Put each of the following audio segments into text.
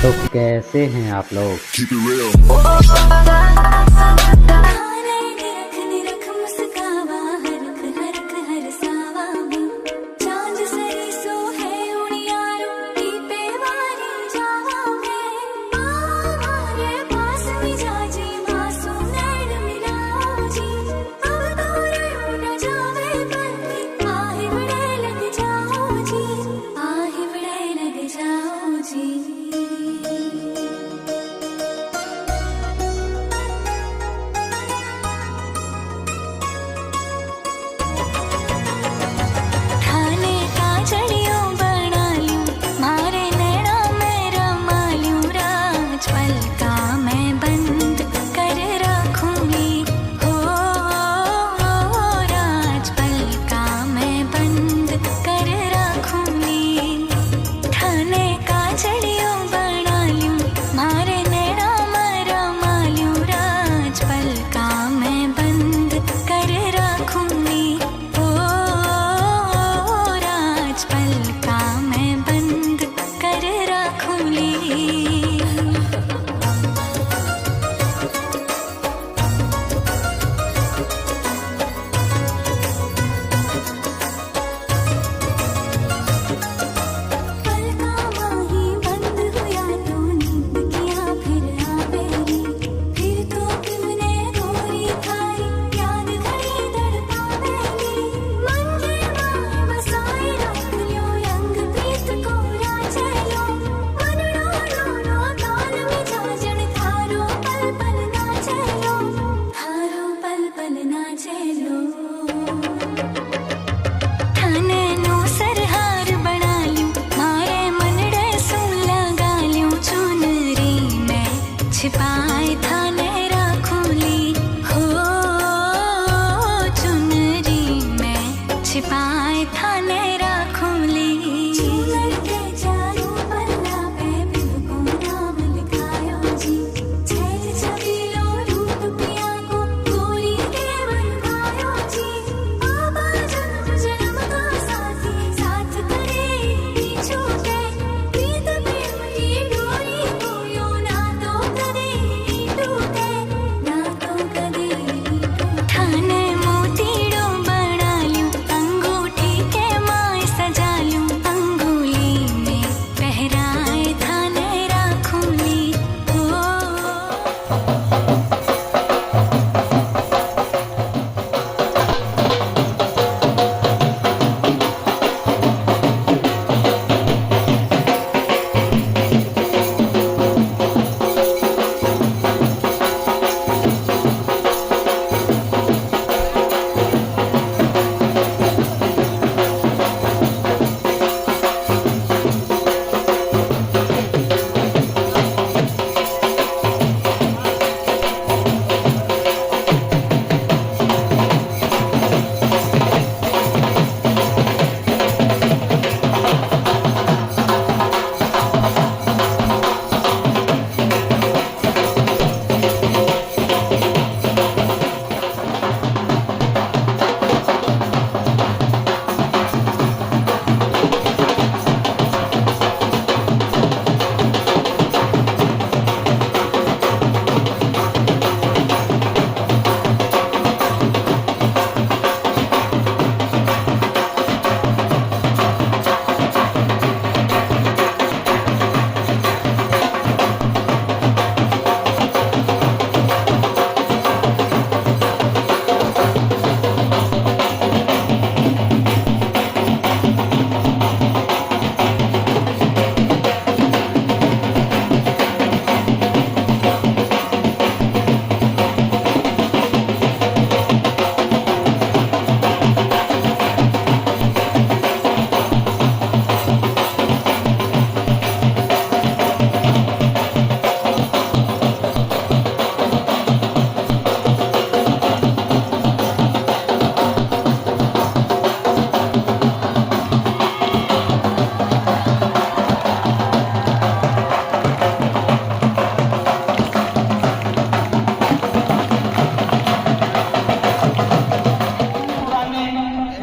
तो कैसे हैं आप लोग। छिपाए थाने राखूली हो चुनरी में छिपाए थाने राखूली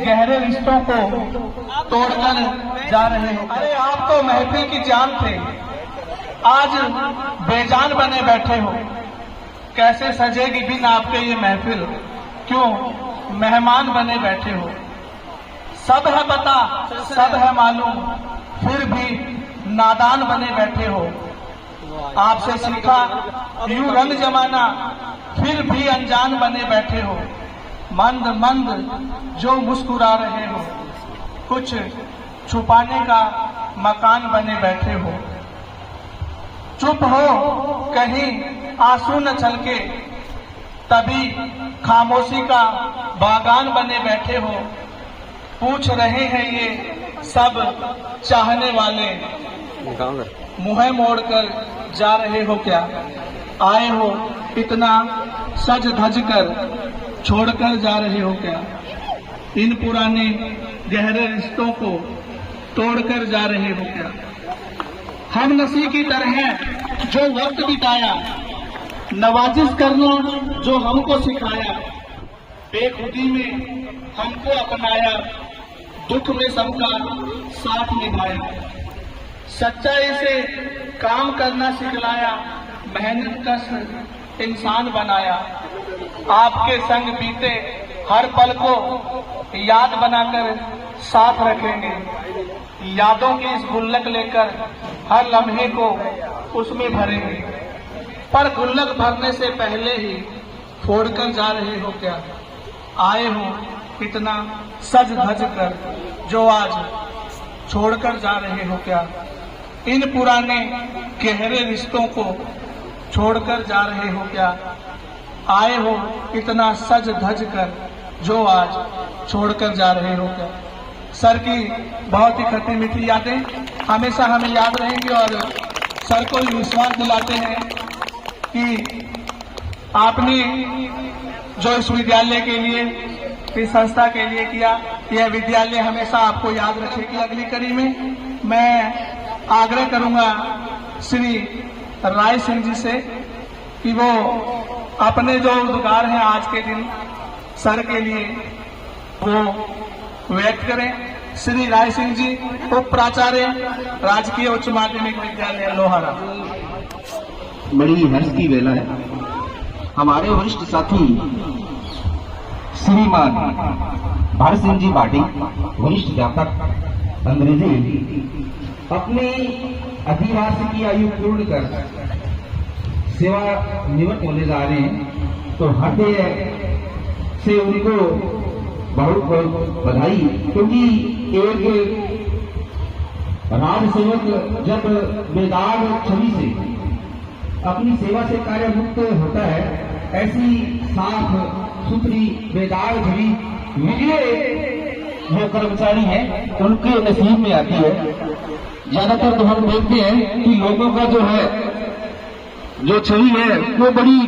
गहरे रिश्तों को तोड़कर जा रहे हैं। अरे आप तो महफिल की जान थे, आज बेजान बने बैठे हो, कैसे सजेगी बिन आपके ये महफिल, क्यों मेहमान बने बैठे हो। सब है पता, सब है मालूम, फिर भी नादान बने बैठे हो। आपसे सीखा यूं रंग जमाना, फिर भी अनजान बने बैठे हो। मंद मंद जो मुस्कुरा रहे हो, कुछ छुपाने का मकान बने बैठे हो। चुप हो कहीं आंसू न छलके, तभी खामोशी का बागान बने बैठे हो। पूछ रहे हैं ये सब चाहने वाले, मुंह मोड़कर जा रहे हो क्या। आए हो इतना सज धज कर, छोड़कर जा रहे हो क्या। इन पुराने गहरे रिश्तों को तोड़कर जा रहे हो क्या। हम नसी की तरह जो वक्त बिताया, नवाजिश करना जो हमको सिखाया, बेखुदी में हमको अपनाया, दुख में सबका साथ निभाया। सच्चाई से काम करना सिखलाया, मेहनत कश इंसान बनाया। आपके संग बीते हर पल को याद बनाकर साथ रखेंगे। यादों की इस गुल्लक लेकर हर लम्हे को उसमें भरेंगे। पर गुल्लक भरने से पहले ही फोड़कर जा रहे हो क्या। आए हो इतना सज धज कर, जो आज छोड़कर जा रहे हो क्या। इन पुराने गहरे रिश्तों को छोड़कर जा रहे हो क्या। आए हो इतना सज धज कर, जो आज छोड़कर जा रहे हो क्या। सर की बहुत ही खट्टी मीठी यादें हमेशा हमें याद रहेंगी और सर को विश्वास दिलाते हैं कि आपने जो इस विद्यालय के लिए, इस संस्था के लिए किया, यह विद्यालय हमेशा आपको याद रखेगी। अगली कड़ी में मैं आग्रह करूंगा श्री राय सिंह जी से कि वो अपने जो उद्गार हैं आज के दिन सर के लिए वो व्यक्त करें। श्री राय सिंह जी, उप प्राचार्य, राजकीय उच्च माध्यमिक विद्यालय लोहारा। बड़ी हर्ष की वेला है। हमारे वरिष्ठ साथी श्रीमान भारत सिंह जी बाटी, वरिष्ठ अध्यापक अंग्रेजी, अपनी अधिवास की आयु पूर्ण कर सेवा निवृत्त होने जा रहे हैं, तो हृदय से उनको बहुत बहुत बधाई। क्योंकि एक राज सेवक जब बेदाग छवि से अपनी सेवा से कार्य मुक्त होता है, ऐसी साफ सुथरी बेदाग छवि मुझे जो कर्मचारी हैं उनके नसीब में आती है। ज्यादातर तो हम देखते हैं कि लोगों का जो है, जो छवि है वो बड़ी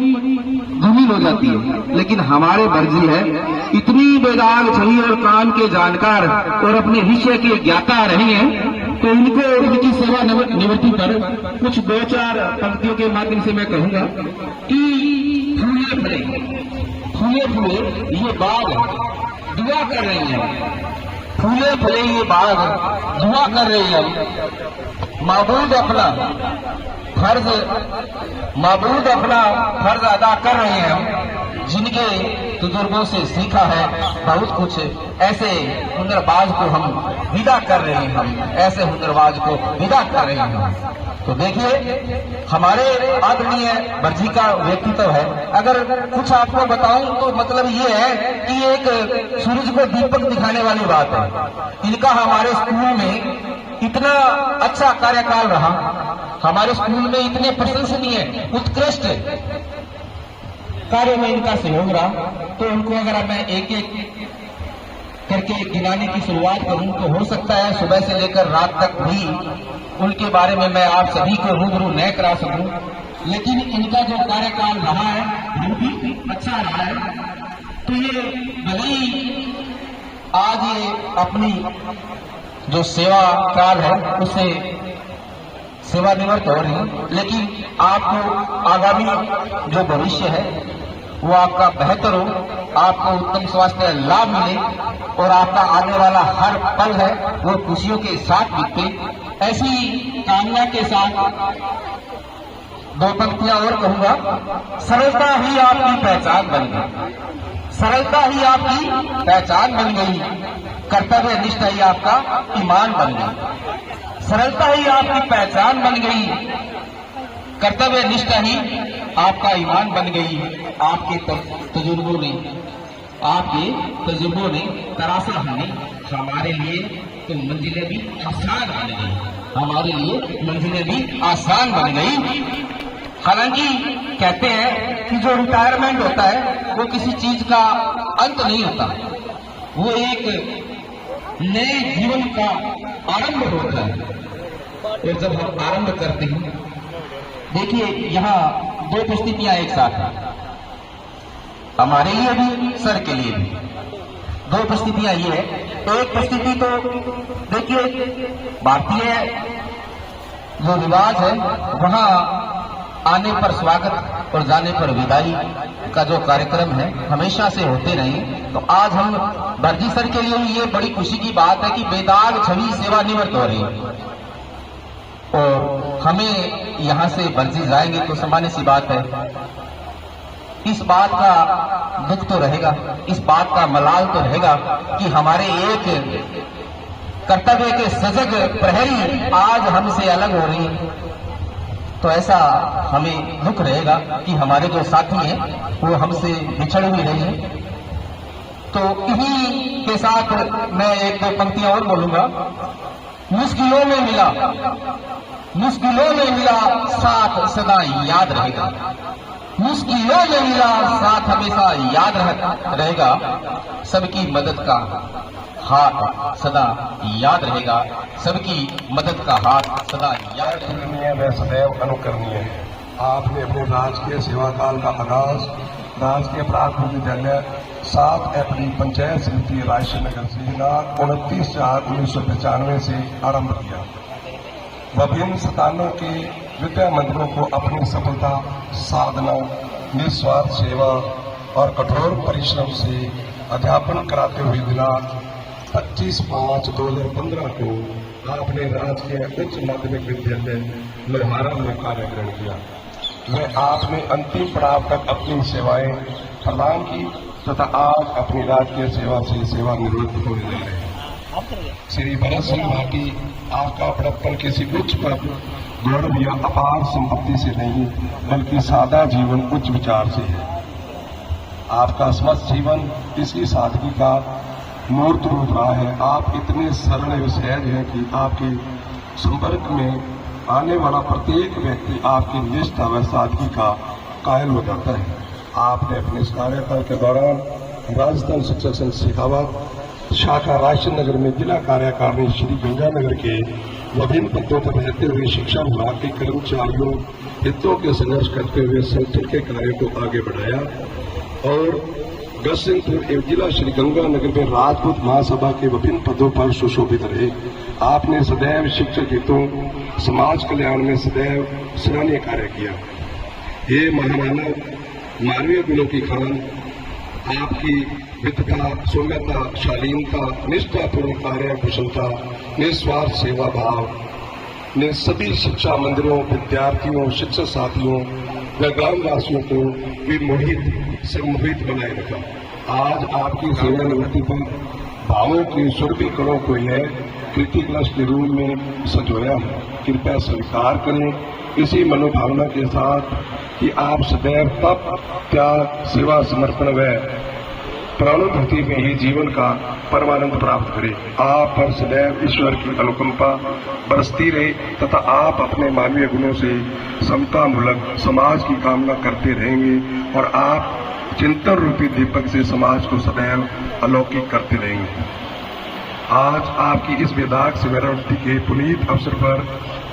धूमिल हो जाती है, लेकिन हमारे बर्जी है इतनी बेदाग छवि और काम के जानकार और अपने विषय के ज्ञाता रहे हैं। तो इनको इनकी सेवा निवृत्ति पर कुछ दो चार पंक्तियों के माध्यम से मैं कहूंगा कि फूले फूले फूले फूले ये बाग दुआ कर रही है, फूले फूले ये बाग दुआ कर रही है। माबूद अपना फर्ज अदा कर रहे हैं, जिनके बुजुर्गों से सीखा है बहुत कुछ। ऐसे हुनरबाज को हम विदा कर रहे हैं, हम ऐसे हुनरबाज को विदा कर रहे हैं। तो देखिए हमारे आदरणीय बर्जी का व्यक्तित्व है। अगर कुछ आपको बताऊं तो मतलब ये है कि एक सूरज को दीपक दिखाने वाली बात है। इनका हमारे स्कूल में इतना अच्छा कार्यकाल रहा, हमारे स्कूल में इतने प्रशंसनीय उत्कृष्ट कार्य में इनका सहयोग रहा। तो उनको अगर मैं एक एक करके गिनाने की शुरुआत करूं तो हो सकता है सुबह से लेकर रात तक भी उनके बारे में मैं आप सभी को रूबरू न करा सकूं, लेकिन इनका जो कार्यकाल रहा है वो भी अच्छा रहा है। तो ये भले ही आज ये अपनी जो सेवा काल है उससे सेवानिवृत्त हो रही है, लेकिन आपको आगामी जो भविष्य है वो आपका बेहतर हो, आपको उत्तम स्वास्थ्य लाभ मिले और आपका आने वाला हर पल है वो खुशियों के साथ बीते। ऐसी कामना के साथ दो पंक्तियां और कहूंगा। सरलता ही आपकी पहचान बन गई, सरलता ही आपकी पहचान बन गई, कर्तव्य निष्ठा ही आपका ईमान बन गई। सरलता ही आपकी पहचान बन गई, कर्तव्य निष्ठा ही आपका ईमान बन गई। आपके तजुर्बों ने तराशा हमें, हमारे लिए तो मंजिलें भी आसान बन गई, हमारे लिए मंजिलें भी आसान बन गई। हालांकि कहते हैं कि जो रिटायरमेंट होता है वो किसी चीज का अंत नहीं होता, वो एक नए जीवन का आरंभ होता है। और जब हम आरंभ करते हैं, देखिए यहाँ दो परिस्थितियां एक साथ हैं, हमारे लिए भी सर के लिए भी। दो परिस्थितियां ये है, एक परिस्थिति तो देखिए भारतीय जो रिवाज है वहां आने पर स्वागत और जाने पर विदाई का जो कार्यक्रम है हमेशा से होते रहे। तो आज हम भरजी सर के लिए ये बड़ी खुशी की बात है कि बेदाग छवि सेवानिवृत्त हो रही है और हमें यहां से भरजी जाएंगे तो सामान्य सी बात है। इस बात का दुख तो रहेगा, इस बात का मलाल तो रहेगा कि हमारे एक कर्तव्य के सजग प्रहरी आज हमसे अलग हो रही है। तो ऐसा हमें दुख रहेगा कि हमारे जो साथी हैं वो हमसे बिछड़ भी रहे हैं। तो इन्हीं के साथ मैं एक दो पंक्तियां और बोलूंगा। मुश्किलों में मिला साथ सदा याद रहेगा, मुश्किलों में मिला साथ हमेशा याद रहेगा, सबकी मदद का हाथ सदा याद रहेगा, सबकी मदद का हाथ सदा याद रहेगा। वह सदैव अनुकरणीय है। आपने अपने राजकीय सेवा काल का आगाज राजकीय प्राथमिक विद्यालय 7 अप्रैल पंचायत समिति रायशनगर से 29/4/1995 से आरंभ किया। विभिन्न स्थानों के विद्या मंदिरों को अपनी सफलता, साधना, निस्वार्थ सेवा और कठोर परिश्रम से अध्यापन कराते हुए दिनांक 25/5/2015 को आपने राजकीय उच्च माध्यमिक विद्यालय लोहारा में कार्य ग्रहण किया। में आपने अंतिम पड़ाव तक अपनी सेवाएं प्रदान की तथा आज अपनी राजकीय सेवा से सेवानिवृत्त होने जा रहे हैं। श्री भरत सिंह भाटी, आपका बड़प्पन किसी उच्च पद, गौरव या अपार संपत्ति से नहीं बल्कि सादा जीवन उच्च विचार से है। आपका समस्त जीवन इसी सादगी का मूर्त रूप रहा है। आप इतने सरल एवं सहज हैं कि आपके संपर्क में आने वाला प्रत्येक व्यक्ति आपकी निष्ठा व सादगी का कायल हो जाता है। आपने अपने इस कार्यकाल के दौरान राजस्थान शिक्षक संघ शेखावत शाखा रायशनगर में जिला कार्यकारिणी श्री गंगानगर के विभिन्न पदों पर रहते हुए शिक्षा विभाग के कर्मचारियों हितों के संघर्ष करते हुए संगठन के कार्य को आगे बढ़ाया और गजसिंहपुर एवं जिला श्री गंगानगर में राजपूत महासभा के विभिन्न पदों पर सुशोभित रहे। आपने सदैव शिक्षक हितों, समाज कल्याण में सदैव सराहनीय कार्य किया। ये महामानव मानवीय गुणों की खान, आपकी विद्वता, सौम्यता, शालीनता, निष्ठापूर्ण कार्य कुशलता, निस्वार्थ सेवा भाव ने सभी शिक्षा मंदिरों, विद्यार्थियों, शिक्षक साथियों व ग्रामवासियों को मोहित बनाए रखा। आज आपकी सेवानिवृत्ति पर भावों की सुरभि कणों को यह कृति कलश के रूप में सजोया है। कृपया स्वीकार करें इसी मनोभावना के साथ कि आप सदैव तप, त्याग, सेवा, समर्पण व प्राणोभक्ति में ही जीवन का परमानंद प्राप्त करें। आप पर सदैव ईश्वर की अनुकंपा बरसती रहे तथा आप अपने मानवीय गुणों से समतामूलक समाज की कामना करते रहेंगे और आप चिंतन रूपी दीपक से समाज को सदैव अलौकिक करते रहेंगे। आज आपकी इस वेदाग सेवानिवृत्ति के पुनीत अवसर पर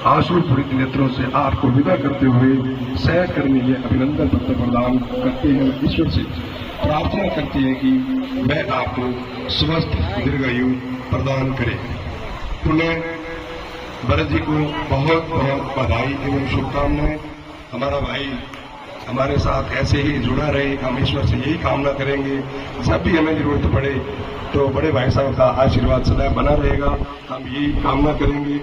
आंसू पूरित नेत्रों से आपको विदा करते हुए सहकर्मी अभिनंदन पत्र प्रदान करते हैं। ईश्वर से प्रार्थना करती है कि मैं आपको स्वस्थ दीर्घायु प्रदान करे। पुनः भरत जी को बहुत बहुत बधाई एवं शुभकामनाएं। हमारा भाई हमारे साथ ऐसे ही जुड़ा रहे, हम ईश्वर से यही कामना करेंगे। जब भी हमें जरूरत पड़े तो बड़े भाई साहब का आशीर्वाद सदैव बना रहेगा, हम यही कामना करेंगे।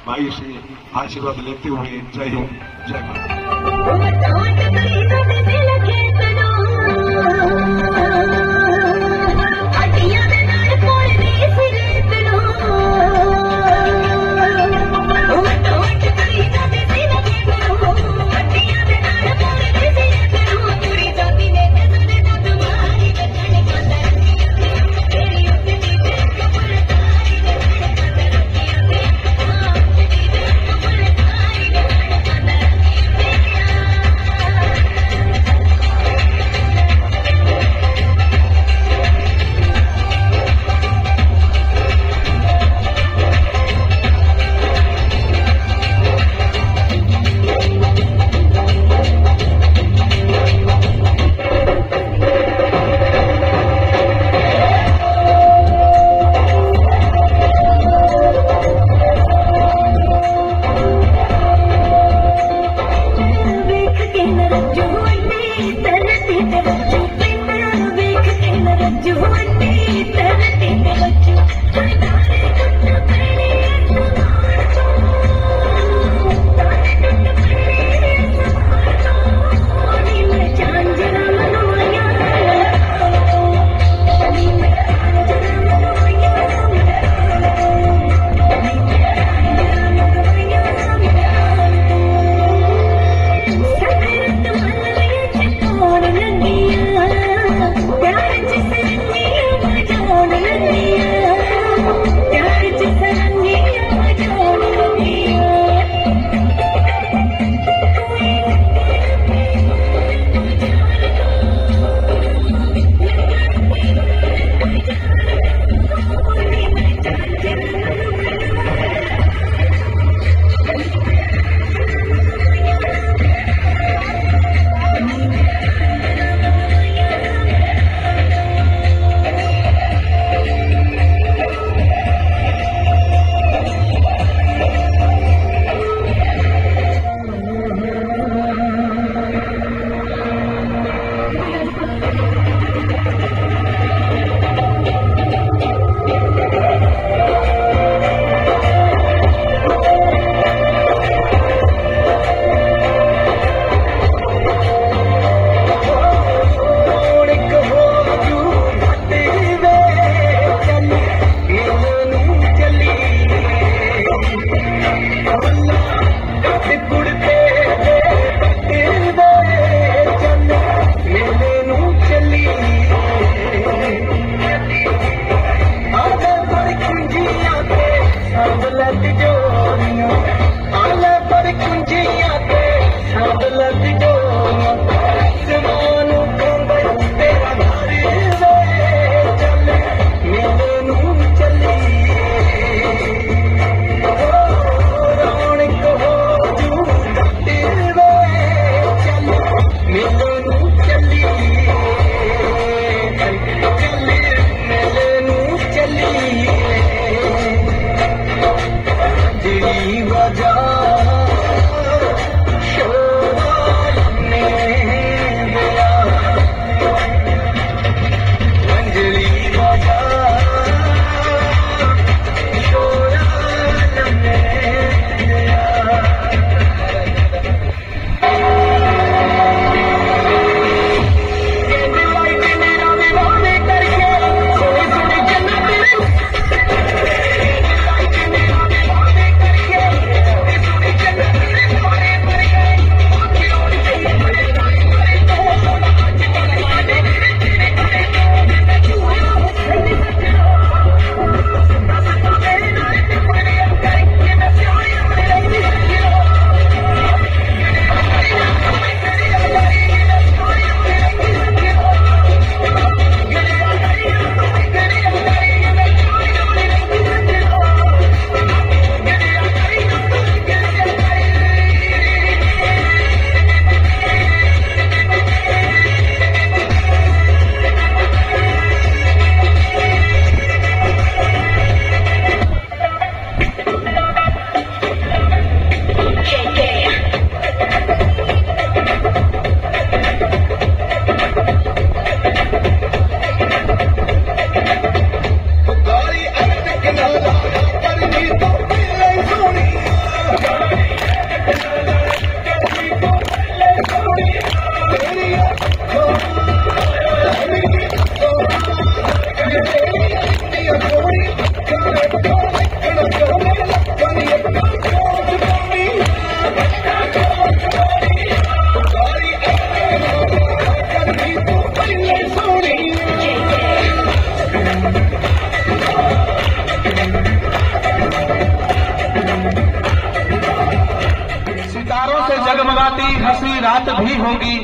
भाई से आशीर्वाद लेते हुए जय हिंद जय भारत। वजह शोभा सितारों से जगमगाती हंसी रात भी होगी,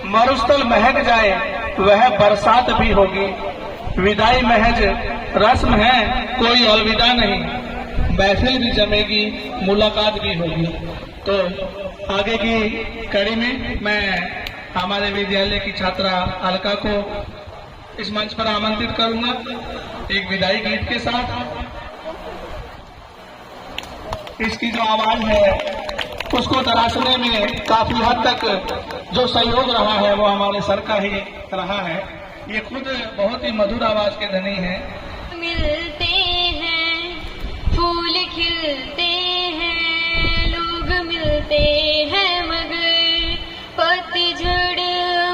मरुस्थल महक जाए वह बरसात भी होगी। विदाई महज रस्म है, कोई अलविदा नहीं, महफिल भी जमेगी, मुलाकात भी होगी। तो आगे की कड़ी में मैं हमारे विद्यालय की छात्रा अलका को इस मंच पर आमंत्रित करूंगा एक विदाई गीत के साथ। इसकी जो आवाज है उसको तराशने में काफी हद तक जो सहयोग रहा है वो हमारे सर का ही रहा है। ये खुद बहुत ही मधुर आवाज के धनी है। मिलते हैं, फूल खिलते हैं, लोग मिलते हैं, मगर पतझड़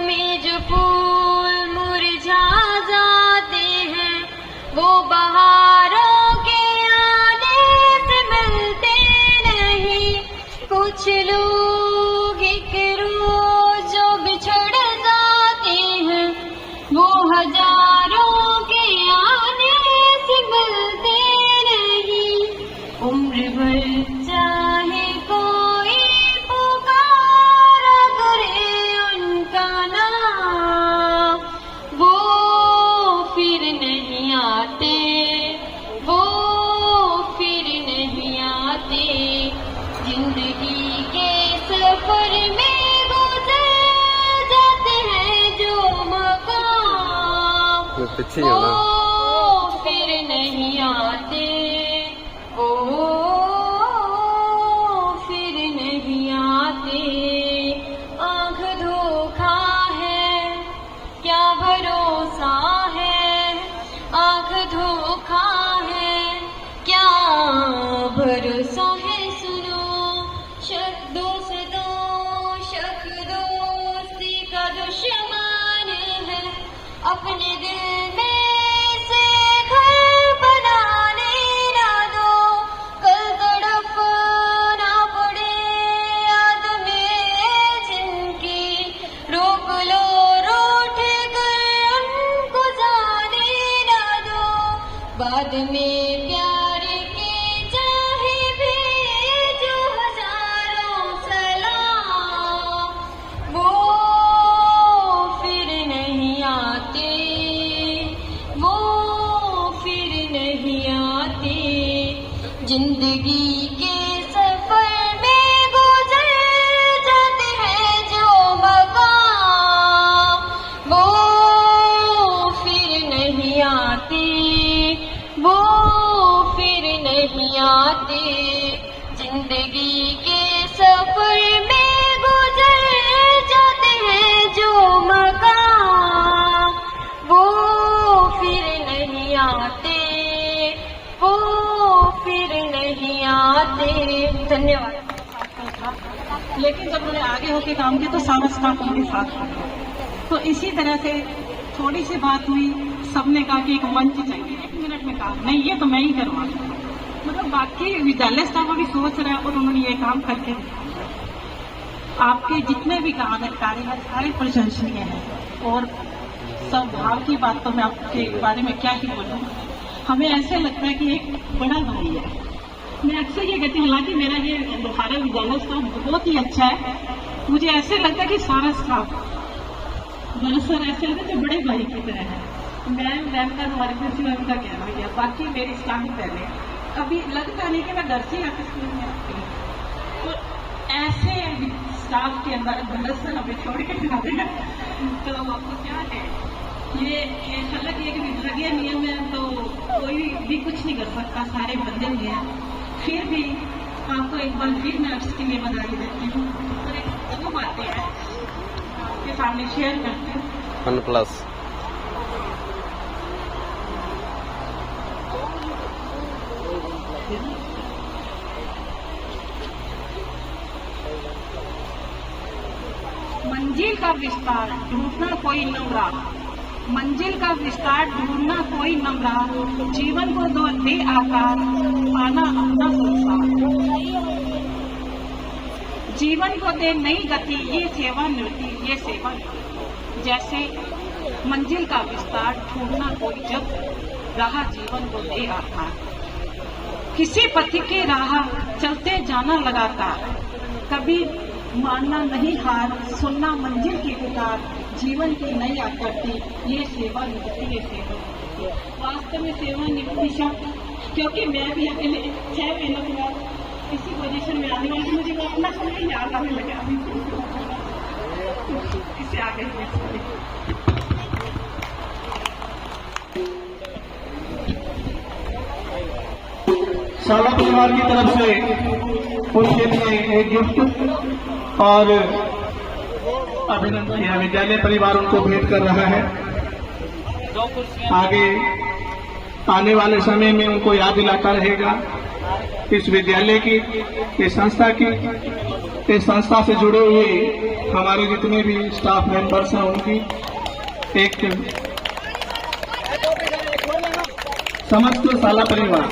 में जो फूल मुरझा जाते हैं, वो बहारों के आने से मिलते नहीं। कुछ लोग एक रोज जो बिछड़ जाते हैं, वो हजारों के आने से मिलते नहीं। उम्र भर चाहे कोई पुकारा करे उनका नाम, वो फिर नहीं आते, वो फिर नहीं आते। जिंदगी के सफर में गुजर जाते हैं जो मकाम, वो फिर नहीं आते, वो फिर नहीं आते। आँख धोखा है, क्या भरोसा है, आँख धोखा है, क्या भरोसा है। सुनो शक दोस्ती का दुश्मन है, अपने दिल में से घर बनाने ना दो, कल तड़प ना पड़े याद में जिनकी। रोक लो रूठ कर उनको जाने ना दो, बाद में प्यार के चाहे भेजो हजारों सलाम, वो फिर नहीं आते, वो फिर नहीं आते। जिंदगी के सफर में गुजर जाते हैं जो मकाम, वो फिर नहीं आते, वो फिर नहीं आते। जिंदगी के सफर में गुजर जाते हैं जो मकाम, वो फिर नहीं आते, वो फिर नहीं आते। धन्यवाद। लेकिन जब उन्हें आगे होके काम किया तो सारा स्टाफ उनके साथ था। तो इसी तरह से थोड़ी सी बात हुई, सबने कहा कि एक मंच चाहिए, 1 मिनट में कहा नहीं ये तो मैं ही करवा दूंगा। मतलब बाकी विद्यालय स्टाफ अभी सोच रहा है और उन्होंने ये काम करके दिखाया। आपके जितने भी काम है कार्य है सारे प्रशंसनीय हैं और सब भाव की बात तो मैं आपके बारे में क्या ही बोलूँ। हमें ऐसे लगता है कि एक बड़ा भाई है। मैं अक्सर ये कहती हूँ, हालांकि मेरा ये लोहारा विद्यालय स्टाफ बहुत ही अच्छा है, मुझे ऐसे लगता है कि सारा स्टाफ सर ऐसे लगता है बड़े भाई की तरह है। मैम का हमारे प्रिंसिपल का कहना है, बाकी मेरी स्टाफ ही पहले कभी लगता नहीं कि मैं घर से आके स्कूल में आती हूँ। तो ऐसे स्टाफ के अंदर भरत सर हमें छोड़ के जाते हैं तो आपको क्या है, ये हालांकि एक विभागीय नियम है तो कोई भी कुछ नहीं कर सकता, सारे बंदे हुए हैं। फिर भी आपको एक बार फिर मैं उसके लिए बधाई देती हूँ और एक वो बातें हैं आपके सामने शेयर करती हूँ। 1+ मंजिल का विस्तार ढूंढना कोई नमरा, मंजिल का विस्तार ढूंढना कोई नमरा, जीवन को दे आकार पाना अपना संसार। जीवन को दे नई गति ये सेवानिवृत्ति, ये सेवा। जैसे मंजिल का विस्तार ढूंढना कोई जब राह जीवन को दे आकार। किसी पति की राह चलते जाना लगातार, कभी मानना नहीं हार, सुनना मंजिल की पुकार, जीवन की नई आकृति ये सेवा निवृत्ति है। सेवा वास्तव में सेवा निवृत्ति शब्द, क्योंकि मैं भी अकेले 6 महीनों के बाद इसी पोजीशन में आने वाली, मुझे वो अपना समय याद आने लगा। इससे आगे साला परिवार की तरफ से उनके लिए एक गिफ्ट और अभिनंदन। यह विद्यालय परिवार उनको भेंट कर रहा है। आगे आने वाले समय में उनको याद दिलाता रहेगा इस विद्यालय की, इस संस्था की, इस संस्था से जुड़े हुए हमारे जितने भी स्टाफ मेंबर्स हैं उनकी एक समस्त साला परिवार।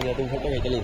फोटो खींच ली।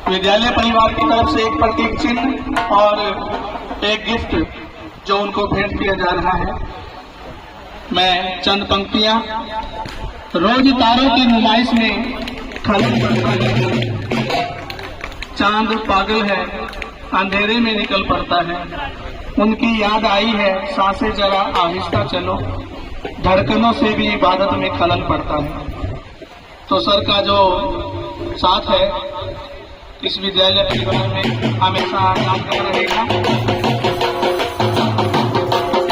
विद्यालय परिवार की तरफ से एक प्रतीक चिन्ह और एक गिफ्ट जो उनको भेंट किया जा रहा है। मैं चंद पंक्तियां। रोज तारों की नुमाइश में खलन पड़ता है, चांद पागल है अंधेरे में निकल पड़ता है, उनकी याद आई है सांसें जरा आहिस्ता चलो, धड़कनों से भी इबादत में खलन पड़ता है। तो सर का जो साथ है इस विद्यालय परिवार में हमेशा यादगार रहेगा।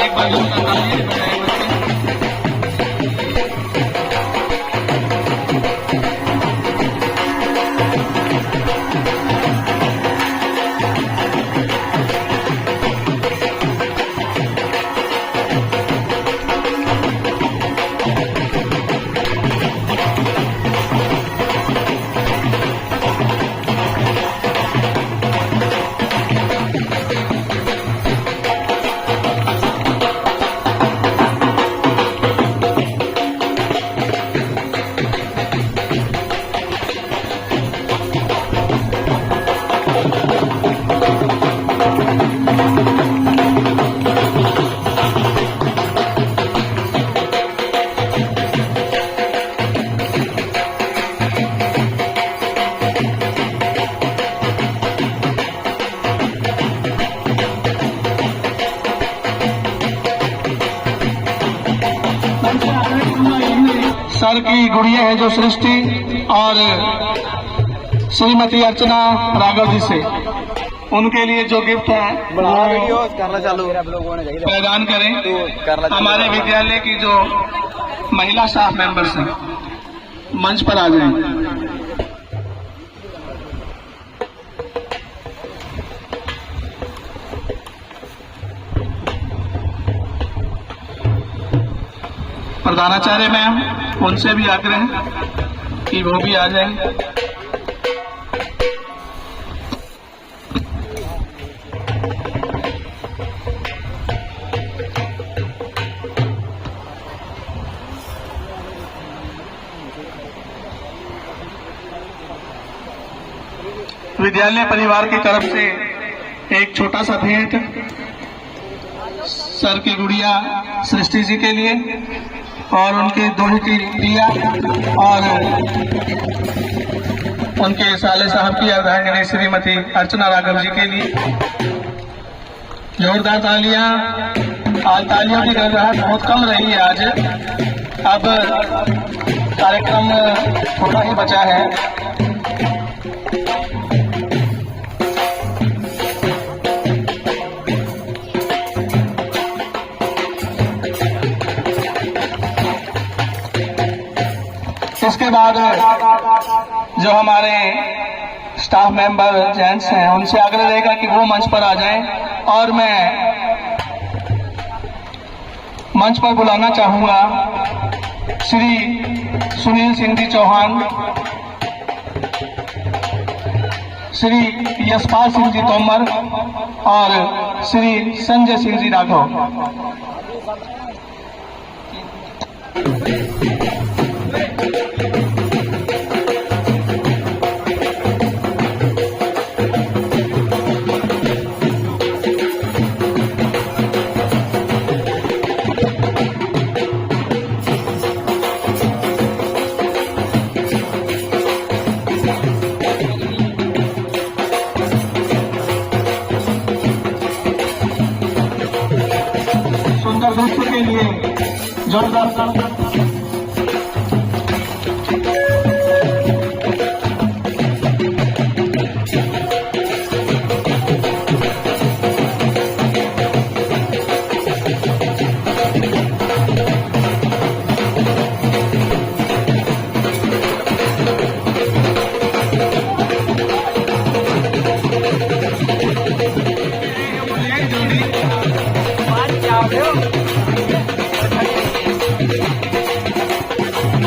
एक बार उनका तालियां बजाएं सर की गुड़िया है जो सृष्टि और श्रीमती अर्चना राघव जी से, उनके लिए जो गिफ्ट है प्रदान करें। हमारे विद्यालय की जो महिला स्टाफ मेंबर्स हैं मंच पर आ जाएं। प्रधानाचार्य मैम, उनसे भी आग्रह है कि वो भी आ जाएं। विद्यालय परिवार की तरफ से एक छोटा सा भेंट सर की गुड़िया सृष्टि जी के लिए और उनके दोहिती दिया और उनके साले साहब की अर्धांगिनी श्रीमती अर्चना राघव जी के लिए जोरदार तालियां। आज तालियों की गड़गड़ाहट बहुत कम रही है आज, अब कार्यक्रम थोड़ा ही बचा है। इसके बाद जो हमारे स्टाफ मेंबर जेंट्स हैं उनसे आग्रह रहेगा कि वो मंच पर आ जाएं और मैं मंच पर बुलाना चाहूंगा श्री सुनील सिंह जी चौहान, श्री यशपाल सिंह जी तोमर और श्री संजय सिंह जी राघव। सुंदर दृश्य के लिए जोरदार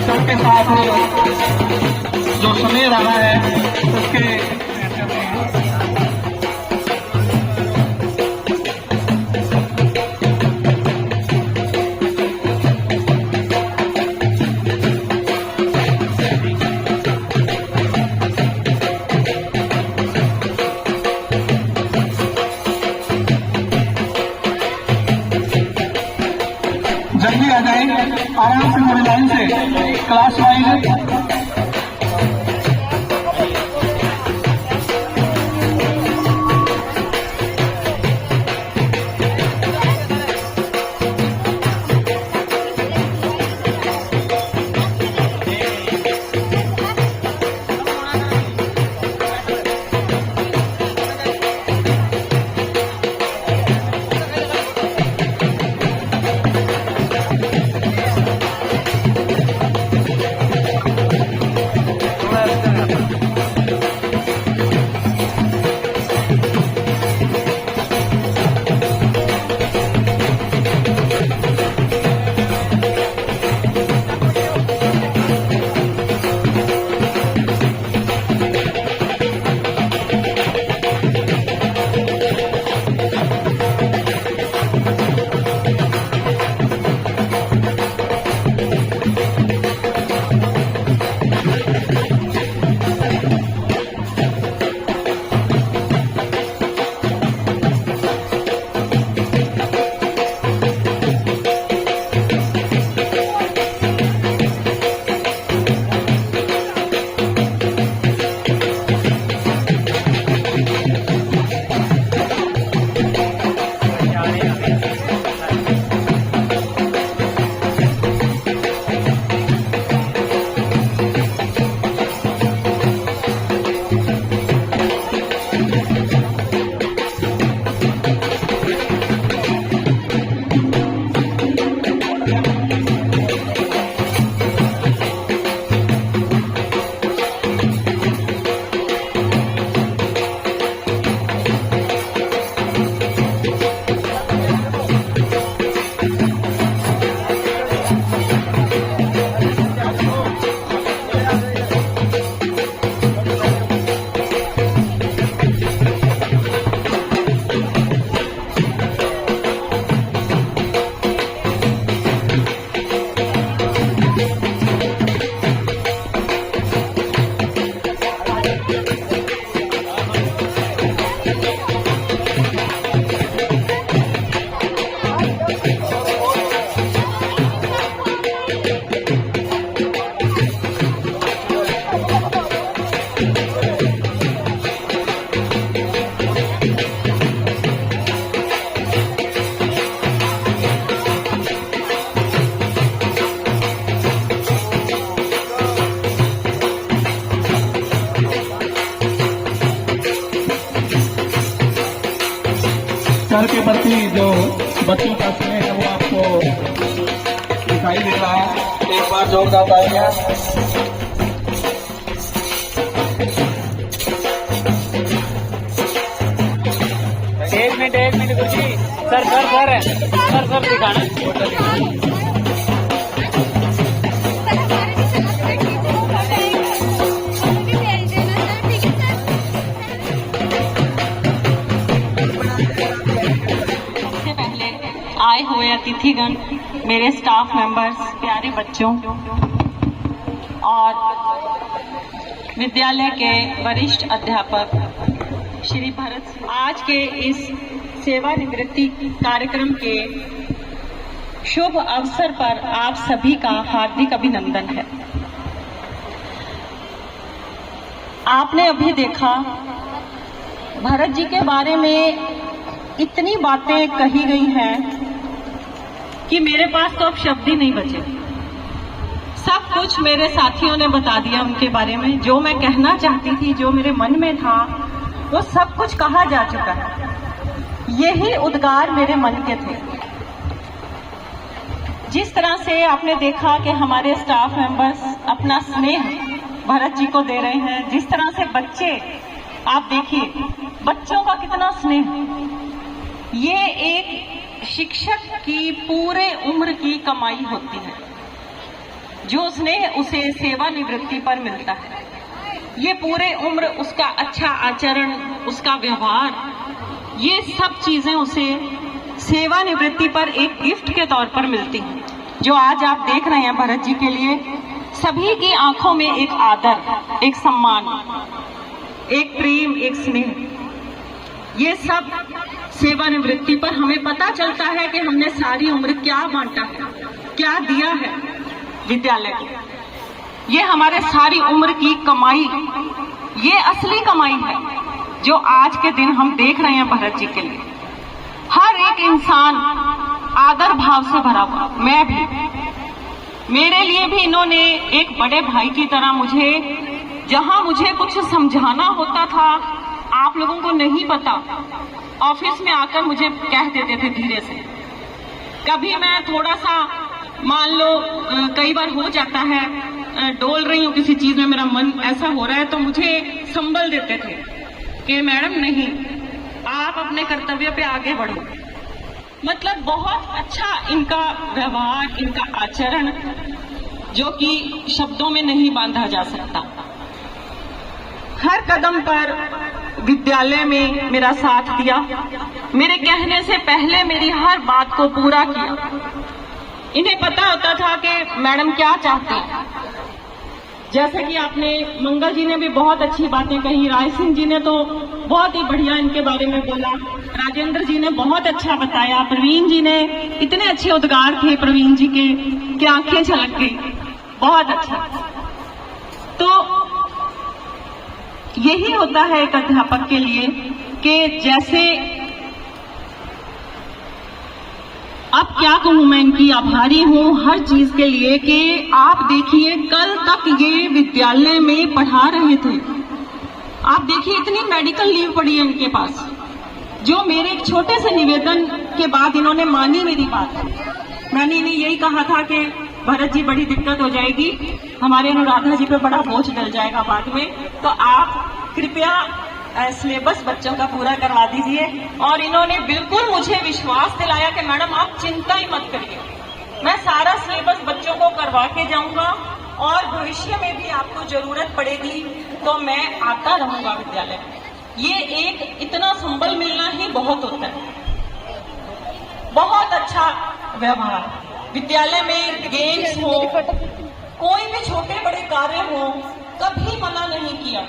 सबके साथ जो सुने रहा है उसके जल्दी आ जाए, आराम से मेरे लाइन से क्लास वाइज। सर के प्रति जो बच्चों का स्नेह है वो आपको दिखाई दे रहा है। एक बार जोरदार तालियां। है सर दिखाना। सबसे पहले आए हुए अतिथिगण, मेरे स्टाफ मेंबर्स, प्यारे बच्चों और विद्यालय के वरिष्ठ अध्यापक श्री भरत सिंह, आज के इस सेवानिवृत्ति कार्यक्रम के शुभ अवसर पर आप सभी का हार्दिक अभिनंदन है। आपने अभी देखा भरत जी के बारे में इतनी बातें कही गई हैं कि मेरे पास तो अब शब्द ही नहीं बचे। सब कुछ मेरे साथियों ने बता दिया उनके बारे में। जो मैं कहना चाहती थी, जो मेरे मन में था, वो सब कुछ कहा जा चुका है। यही उद्गार मेरे मन के थे। जिस तरह से आपने देखा कि हमारे स्टाफ मेंबर्स अपना स्नेह भरत जी को दे रहे हैं, जिस तरह से बच्चे, आप देखिए बच्चों का कितना स्नेह। ये एक शिक्षक की पूरे उम्र की कमाई होती है, जो स्नेह उसे सेवानिवृत्ति पर मिलता है। ये पूरे उम्र उसका अच्छा आचरण, उसका व्यवहार, ये सब चीजें उसे सेवानिवृत्ति पर एक गिफ्ट के तौर पर मिलती हैं। जो आज आप देख रहे हैं भरत जी के लिए, सभी की आंखों में एक आदर, एक सम्मान, एक प्रेम, एक स्नेह, ये सब सेवानिवृत्ति पर हमें पता चलता है कि हमने सारी उम्र क्या बांटा है, क्या दिया है विद्यालय को। ये हमारे सारी उम्र की कमाई, ये असली कमाई है जो आज के दिन हम देख रहे हैं भरत जी के लिए। हर एक इंसान आदर भाव से भरा हुआ, मैं भी, मेरे लिए भी इन्होंने एक बड़े भाई की तरह मुझे, जहां मुझे कुछ समझाना होता था, आप लोगों को नहीं पता, ऑफिस में आकर मुझे कह देते थे धीरे से। कभी मैं थोड़ा सा, मान लो कई बार हो जाता है, डोल रही हूँ किसी चीज में, मेरा मन ऐसा हो रहा है, तो मुझे संभल देते थे कि मैडम नहीं, आप अपने कर्तव्य पे आगे बढ़ो। मतलब बहुत अच्छा इनका व्यवहार, इनका आचरण, जो कि शब्दों में नहीं बांधा जा सकता। हर कदम पर विद्यालय में मेरा साथ दिया, मेरे कहने से पहले मेरी हर बात को पूरा किया। इन्हें पता होता था कि मैडम क्या चाहती है। जैसे कि आपने, मंगल जी ने भी बहुत अच्छी बातें कही, राय सिंह जी ने तो बहुत ही बढ़िया इनके बारे में बोला, राजेंद्र जी ने बहुत अच्छा बताया, प्रवीण जी ने, इतने अच्छे उद्गार थे प्रवीण जी के कि आंखें झलक गई, बहुत अच्छा। तो यही होता है एक अध्यापक के लिए कि जैसे, अब क्या कहूं, मैं इनकी आभारी हूं हर चीज के लिए कि आप देखिए कल तक ये विद्यालय में पढ़ा रहे थे। आप देखिए इतनी मेडिकल लीव पड़ी है इनके पास, जो मेरे एक छोटे से निवेदन के बाद इन्होंने मानी मेरी बात। मैंने इन्हें यही कहा था कि भरत जी बड़ी दिक्कत हो जाएगी, हमारे अनुराधा जी पे बड़ा बोझ डल जाएगा बाद में, तो आप कृपया सिलेबस बच्चों का पूरा करवा दीजिए। और इन्होंने बिल्कुल मुझे विश्वास दिलाया कि मैडम आप चिंता ही मत करिए, मैं सारा सिलेबस बच्चों को करवा के जाऊंगा और भविष्य में भी आपको जरूरत पड़ेगी तो मैं आता रहूंगा विद्यालय में। ये एक इतना संबल मिलना ही बहुत होता है। बहुत अच्छा व्यवहार, विद्यालय में गेम्स हो, कोई भी छोटे बड़े कार्य हो, कभी मना नहीं किया।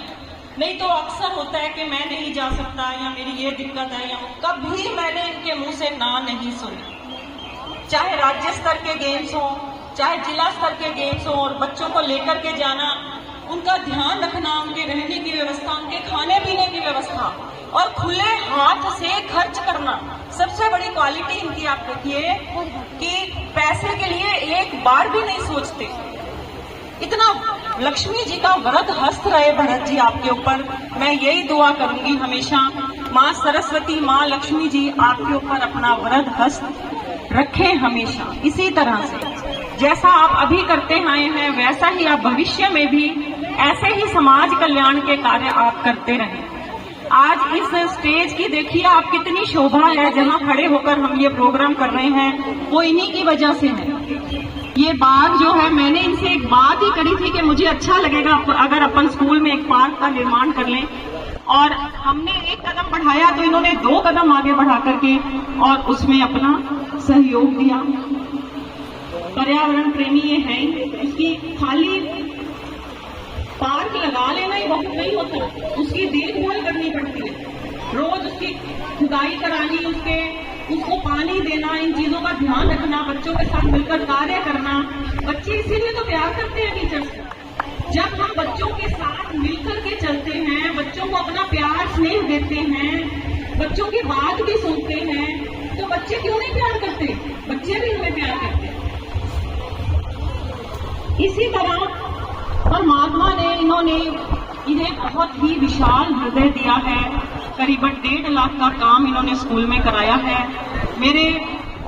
नहीं तो अक्सर होता है कि मैं नहीं जा सकता या मेरी ये दिक्कत है, या कभी मैंने इनके मुंह से ना नहीं सुनी। चाहे राज्य स्तर के गेम्स हो, चाहे जिला स्तर के गेम्स हो, और बच्चों को लेकर के जाना, उनका ध्यान रखना, उनके रहने की व्यवस्था, उनके खाने पीने की व्यवस्था, और खुले हाथ से खर्च करना। सबसे बड़ी क्वालिटी इनकी आप देखिए कि पैसे के लिए एक बार भी नहीं सोचते। इतना लक्ष्मी जी का वरद हस्त रहे भरत जी आपके ऊपर। मैं यही दुआ करूंगी हमेशा, माँ सरस्वती, माँ लक्ष्मी जी आपके ऊपर अपना वरद हस्त रखें हमेशा। इसी तरह से जैसा आप अभी करते आए हैं, वैसा ही आप भविष्य में भी ऐसे ही समाज कल्याण के कार्य आप करते रहें। आज इस स्टेज की देखिए आप कितनी शोभा है, जहाँ खड़े होकर हम ये प्रोग्राम कर रहे हैं वो इन्हीं की वजह से है। ये बाग जो है, मैंने इनसे एक बात ही करी थी कि मुझे अच्छा लगेगा अगर अपन स्कूल में एक पार्क का निर्माण कर लें, और हमने एक कदम बढ़ाया तो इन्होंने 2 कदम आगे बढ़ा करके और उसमें अपना सहयोग दिया। पर्यावरण प्रेमी ये है ही, उसकी खाली पार्क लगा लेना ही बहुत नहीं होता, उसकी देखभाल करनी पड़ती है, रोज उसकी खुदाई करानी, उसको पानी देना, इन चीजों का ध्यान रखना, बच्चों के साथ मिलकर कार्य करना। बच्चे इसीलिए तो प्यार करते हैं टीचर से। जब हम बच्चों के साथ मिलकर के चलते हैं, बच्चों को अपना प्यार स्नेह देते हैं, बच्चों की बात भी सुनते हैं, तो बच्चे क्यों नहीं प्यार करते? बच्चे भी हमें प्यार करते हैं। इसी तरह परमात्मा ने इन्हें बहुत ही विशाल हृदय दिया है। करीबन 1.5 लाख का काम इन्होंने स्कूल में कराया है। मेरे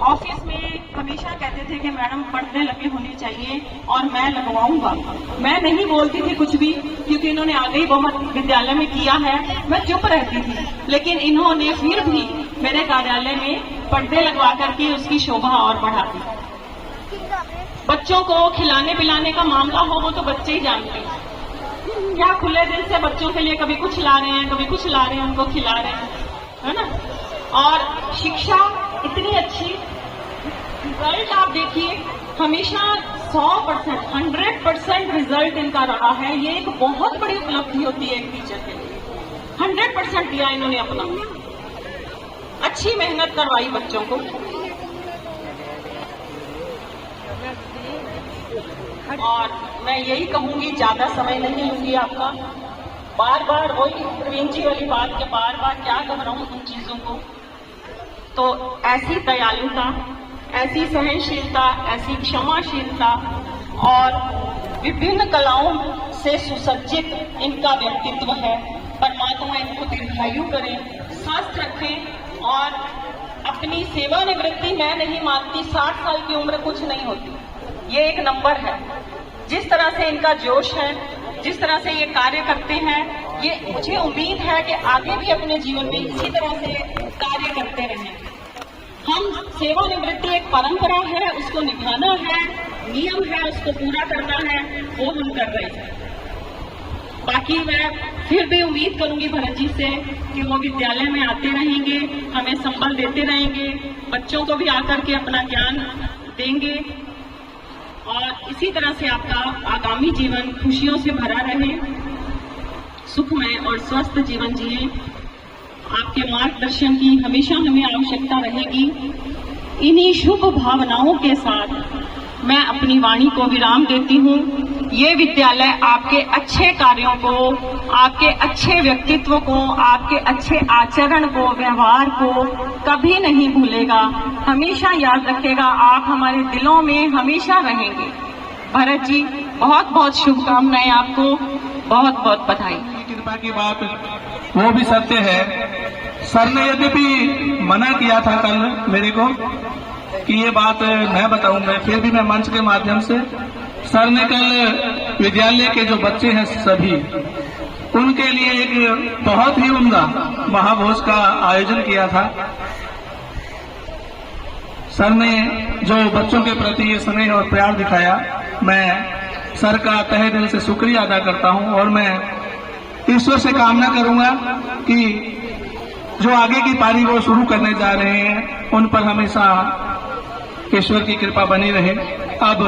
ऑफिस में हमेशा कहते थे कि मैडम पर्दे लगे होने चाहिए और मैं लगवाऊंगा। मैं नहीं बोलती थी कुछ भी, क्योंकि इन्होंने आगे ही बहुत विद्यालय में किया है, मैं चुप रहती थी। लेकिन इन्होंने फिर भी मेरे कार्यालय में पर्दे लगवा करके उसकी शोभा और बढ़ा दी। बच्चों को खिलाने पिलाने का मामला हो वो तो बच्चे ही जानते हैं, क्या खुले दिल से बच्चों के लिए कभी कुछ ला रहे हैं, कभी कुछ ला रहे हैं, उनको खिला रहे हैं, है ना। और शिक्षा इतनी अच्छी, रिजल्ट आप देखिए हमेशा 100%, 100% रिजल्ट इनका रहा है। ये एक बहुत बड़ी उपलब्धि होती है एक टीचर के लिए। 100% दिया इन्होंने अपना, अच्छी मेहनत करवाई बच्चों को। और मैं यही कहूंगी, ज्यादा समय नहीं लूंगी आपका। बार बार वही प्रवीण जी वाली बात के बार बार क्या घबराऊं उन चीजों को। तो ऐसी दयालुता, ऐसी सहनशीलता, ऐसी क्षमाशीलता और विभिन्न कलाओं से सुसज्जित इनका व्यक्तित्व है। परमात्मा इनको दीर्घायु करें, स्वस्थ रखें। और अपनी सेवानिवृत्ति मैं नहीं मानती, 60 साल की उम्र कुछ नहीं होती, ये एक नंबर है। जिस तरह से इनका जोश है, जिस तरह से ये कार्य करते हैं, ये मुझे उम्मीद है कि आगे भी अपने जीवन में इसी तरह से कार्य करते रहें। हम सेवानिवृत्ति एक परंपरा है, उसको निभाना है, नियम है, उसको पूरा करना है, वो हम कर रहे हैं। बाकी मैं फिर भी उम्मीद करूंगी भरत जी से कि वो विद्यालय में आते रहेंगे, हमें संबल देते रहेंगे, बच्चों को भी आकर के अपना ज्ञान देंगे और इसी तरह से आपका आगामी जीवन खुशियों से भरा रहे, सुखमय और स्वस्थ जीवन जिए। आपके मार्गदर्शन की हमेशा हमें आवश्यकता रहेगी। इन्हीं शुभ भावनाओं के साथ मैं अपनी वाणी को विराम देती हूँ। ये विद्यालय आपके अच्छे कार्यों को, आपके अच्छे व्यक्तित्व को, आपके अच्छे आचरण को, व्यवहार को कभी नहीं भूलेगा, हमेशा याद रखेगा। आप हमारे दिलों में हमेशा रहेंगे। भरत जी, बहुत बहुत शुभकामनाएं आपको, बहुत बहुत बधाई। कृपा की बात वो भी सत्य है। सर ने यद्यपि मना किया था कल मेरे को कि ये बात मैं बताऊंगा, फिर भी मैं मंच के माध्यम से, सर ने कल विद्यालय के जो बच्चे हैं सभी, उनके लिए एक बहुत ही उम्दा महाभोज का आयोजन किया था। सर ने जो बच्चों के प्रति ये स्नेह और प्यार दिखाया, मैं सर का तहे दिल से शुक्रिया अदा करता हूं। और मैं ईश्वर से कामना करूंगा कि जो आगे की पारी वो शुरू करने जा रहे हैं, उन पर हमेशा ईश्वर की कृपा बनी रहे। अब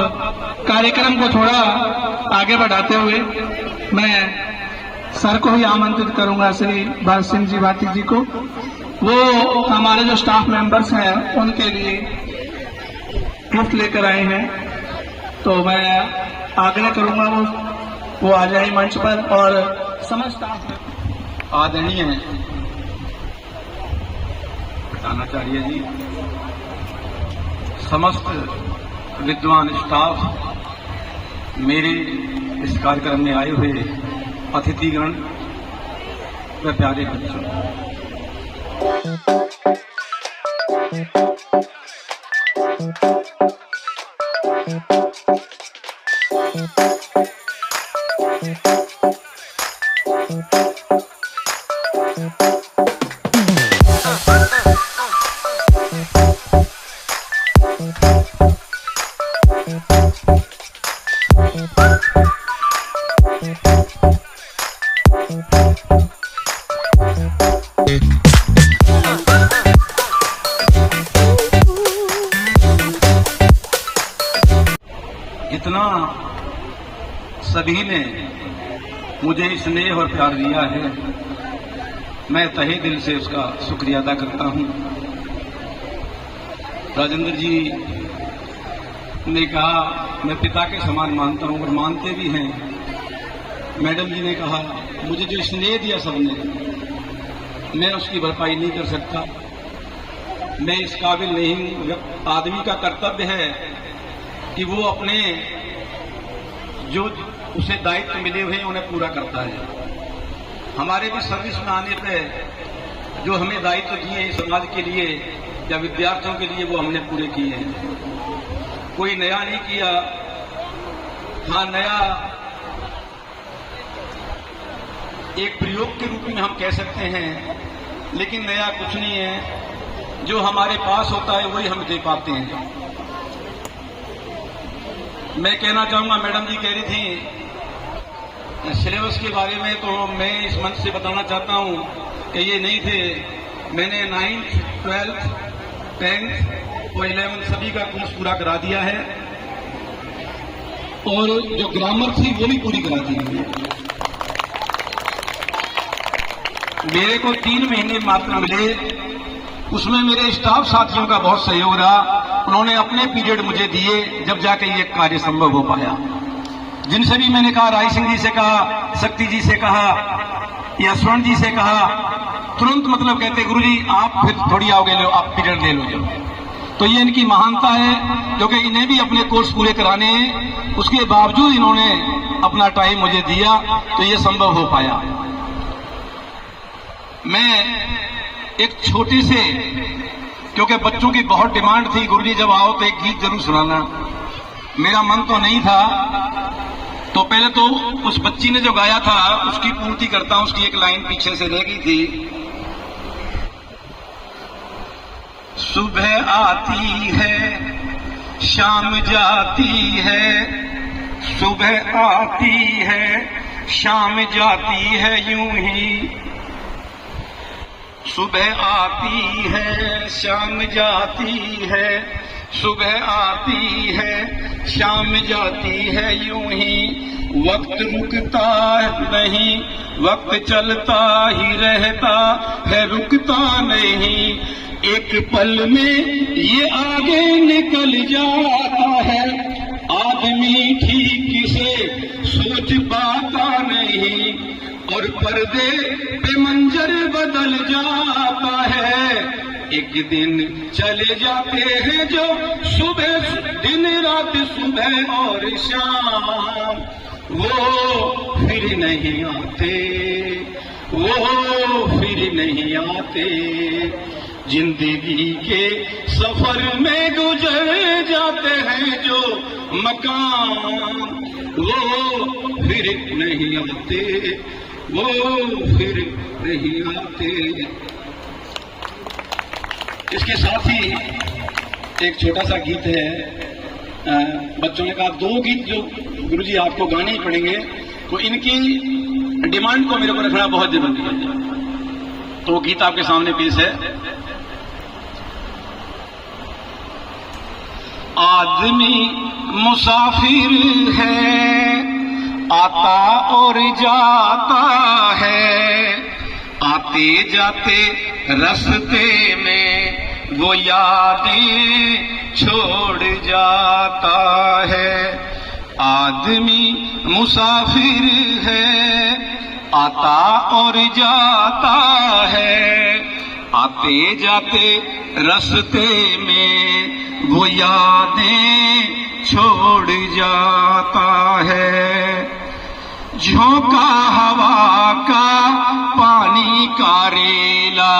कार्यक्रम को थोड़ा आगे बढ़ाते हुए मैं सर को ही आमंत्रित करूंगा, श्री भरत सिंह जी भाटी जी को। वो हमारे जो स्टाफ मेंबर्स हैं उनके लिए गिफ्ट लेकर आए हैं, तो मैं आग्रह करूंगा वो आ जाए मंच पर। और समस्त स्टाफ आदरणीय प्रधानाचार्य जी, समस्त विद्वान स्टाफ, मेरे इस कार्यक्रम में आए हुए अतिथिगण व प्यारे बच्चों, इतना सभी ने मुझे स्नेह और प्यार दिया है, मैं तहे दिल से उसका शुक्रिया अदा करता हूं। राजेंद्र जी ने कहा मैं पिता के समान मानता हूं और मानते भी हैं। मैडम जी ने कहा मुझे जो स्नेह दिया सबने, मैं उसकी भरपाई नहीं कर सकता, मैं इस काबिल नहीं हूं। आदमी का कर्तव्य है कि वो अपने जो उसे दायित्व मिले हुए उन्हें पूरा करता है। हमारे भी सर्विस में आने पे जो हमें दायित्व दिए समाज के लिए या विद्यार्थियों के लिए, वो हमने पूरे किए हैं। कोई नया नहीं किया। हाँ, नया एक प्रयोग के रूप में हम कह सकते हैं, लेकिन नया कुछ नहीं है। जो हमारे पास होता है वही हम दे पाते हैं। मैं कहना चाहूंगा, मैडम जी कह रही थी सिलेबस के बारे में, तो मैं इस मंच से बताना चाहता हूं कि ये नहीं थे। मैंने 9th, 12th, 10th और 11th सभी का कोर्स पूरा करा दिया है और जो ग्रामर थी वो भी पूरी करा दी है। मेरे को 3 महीने मात्र मिले, उसमें मेरे स्टाफ साथियों का बहुत सहयोग रहा। उन्होंने अपने पीरियड मुझे दिए, जब जाके ये कार्य संभव हो पाया। जिनसे भी मैंने कहा, राय सिंह जी से कहा, शक्ति जी से कहा या स्वर्ण जी से कहा, तुरंत मतलब कहते गुरुजी आप फिर थोड़ी आओगे, लो आप पीरियड ले लो जो। तो ये इनकी महानता है, क्योंकि इन्हें भी अपने कोर्स पूरे कराने हैं, उसके बावजूद इन्होंने अपना टाइम मुझे दिया, तो ये संभव हो पाया। मैं एक छोटे से, क्योंकि बच्चों की बहुत डिमांड थी, गुरुजी जब आओ तो एक गीत जरूर सुनाना। मेरा मन तो नहीं था, तो पहले तो उस बच्ची ने जो गाया था उसकी पूर्ति करता हूं। उसकी एक लाइन पीछे से रह गई थी। सुबह आती है शाम जाती है, सुबह आती है शाम जाती है यूं ही। सुबह आती है शाम जाती है, सुबह आती है शाम जाती है यूं ही। वक्त रुकता नहीं, वक्त चलता ही रहता है, रुकता नहीं। एक पल में ये आगे निकल जाता है, आदमी ठीक से सोच पाता नहीं, और पर्दे पे मंजर बदल जाता है। एक दिन चले जाते हैं जो सुबह दिन रात, सुबह और शाम, वो फिर नहीं आते, वो फिर नहीं आते। जिंदगी के सफर में गुजर जाते हैं जो मकाम, वो फिर नहीं आते, वो फिर नहीं आते। इसके साथ ही एक छोटा सा गीत है। बच्चों ने कहा 2 गीत जो गुरुजी आपको गाने ही पड़ेंगे, तो इनकी डिमांड को मेरे को रखना बहुत जरूरी है। तो गीत आपके सामने पेश है। आदमी मुसाफिर है, आता और जाता है, आते जाते रास्ते में वो यादें छोड़ जाता है। आदमी मुसाफिर है, आता और जाता है, आते जाते रास्ते में वो यादें छोड़ जाता है। झोंका हवा का पानी का रेला,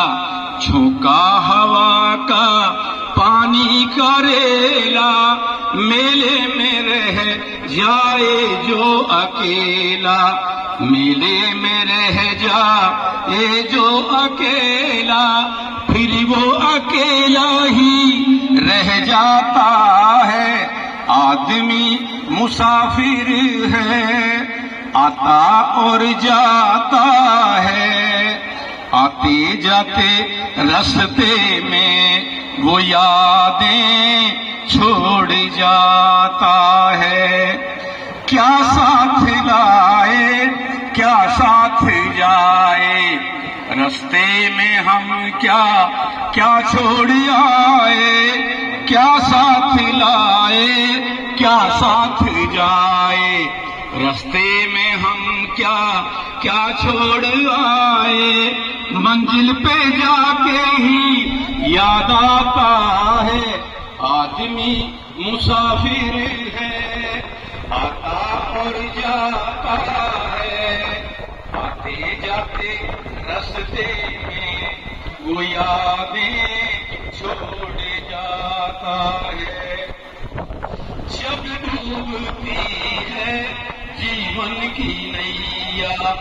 झोंका हवा का पानी का रेला, मेले में रह जाए जो अकेला, मेले में रह जा ये जो अकेला, फिर वो अकेला ही रह जाता है। आदमी मुसाफिर है, आता और जाता है, आते जाते रास्ते में वो यादें छोड़ जाता है। क्या साथ लाए क्या साथ जाए, रास्ते में हम क्या क्या छोड़ आए। क्या साथ लाए क्या साथ जाए, रास्ते में हम क्या क्या छोड़ आए। मंजिल पे जाके ही याद आता है, आदमी मुसाफिर है, आता और जाता है, आते जाते रास्ते में वो यादें छोड़ जाता है। जब डूबती है जीवन की नैया,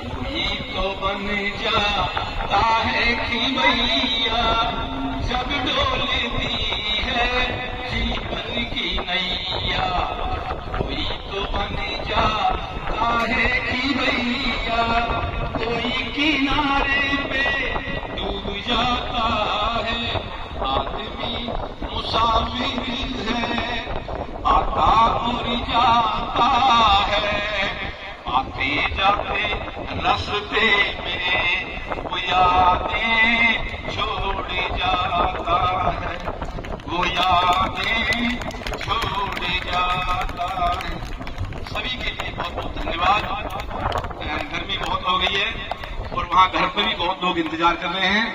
कोई तो बन जाता है खिलैया। जब डोलती है जीवन की नैया, कोई तो बन जाता है खिलैया। कोई किनारे पे डूब जाता है, आदमी मुसाफिर है, आता और जाता है, आते जाते रास्ते में वो यादें छोड़ जाता है, वो यादें छोड़ जाता है। सभी के लिए बहुत बहुत धन्यवाद। गर्मी बहुत हो गई है और वहाँ घर पे भी बहुत लोग इंतजार कर रहे हैं,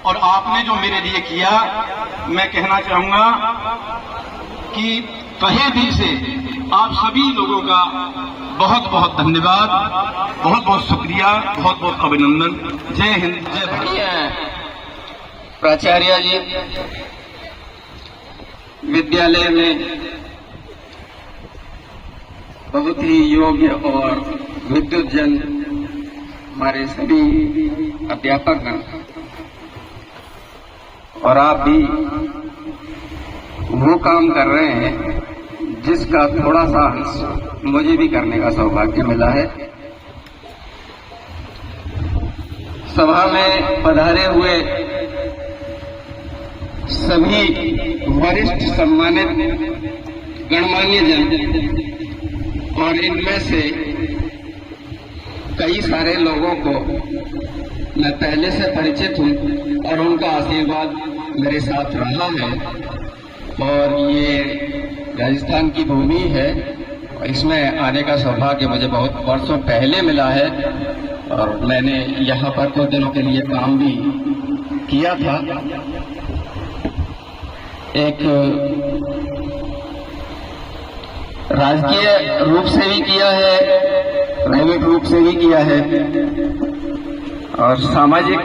और आपने जो मेरे लिए किया, मैं कहना चाहूंगा कि तहे दिल से आप सभी लोगों का बहुत बहुत धन्यवाद, बहुत बहुत शुक्रिया, बहुत बहुत अभिनंदन। जय हिंद, जय भारत। प्राचार्य जी विद्यालय में बहुत ही योग्य और विद्युत जन हमारे सभी अध्यापक और आप भी वो काम कर रहे हैं जिसका थोड़ा सा अंश मुझे भी करने का सौभाग्य मिला है। सभा में पधारे हुए सभी वरिष्ठ सम्मानित गणमान्य जन और इनमें से कई सारे लोगों को मैं पहले से परिचित हूं और उनका आशीर्वाद मेरे साथ रहा है। और ये राजस्थान की भूमि है, इसमें आने का सौभाग्य मुझे बहुत वर्षों पहले मिला है और मैंने यहाँ पर कुछ दिनों के लिए काम भी किया था। एक राजकीय रूप से भी किया है, प्राइवेट रूप से भी किया है और सामाजिक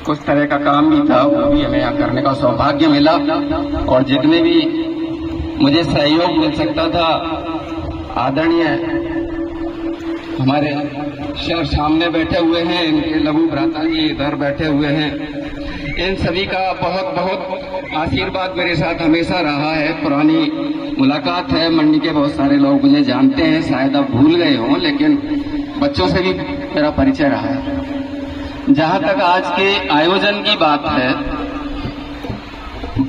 कुछ तरह का काम भी था, वो भी हमें यहाँ करने का सौभाग्य मिला। और जितने भी मुझे सहयोग मिल सकता था, आदरणीय हमारे सर सामने बैठे हुए हैं, इनके लघु भ्राता जी इधर बैठे हुए हैं, इन सभी का बहुत बहुत आशीर्वाद मेरे साथ हमेशा रहा है। पुरानी मुलाकात है, मंडी के बहुत सारे लोग मुझे जानते हैं, शायद आप भूल गए हों, लेकिन बच्चों से भी मेरा परिचय रहा है। जहां तक आज के आयोजन की बात है,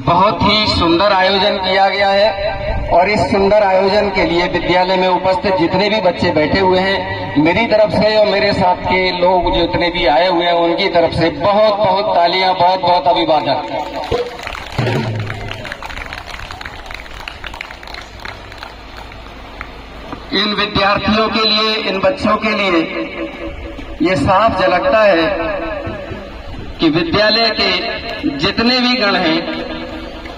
बहुत ही सुंदर आयोजन किया गया है और इस सुंदर आयोजन के लिए विद्यालय में उपस्थित जितने भी बच्चे बैठे हुए हैं, मेरी तरफ से और मेरे साथ के लोग जितने भी आए हुए हैं उनकी तरफ से बहुत बहुत तालियां, बहुत बहुत अभिवादन। इन विद्यार्थियों के लिए, इन बच्चों के लिए ये साफ झलकता है कि विद्यालय के जितने भी गण हैं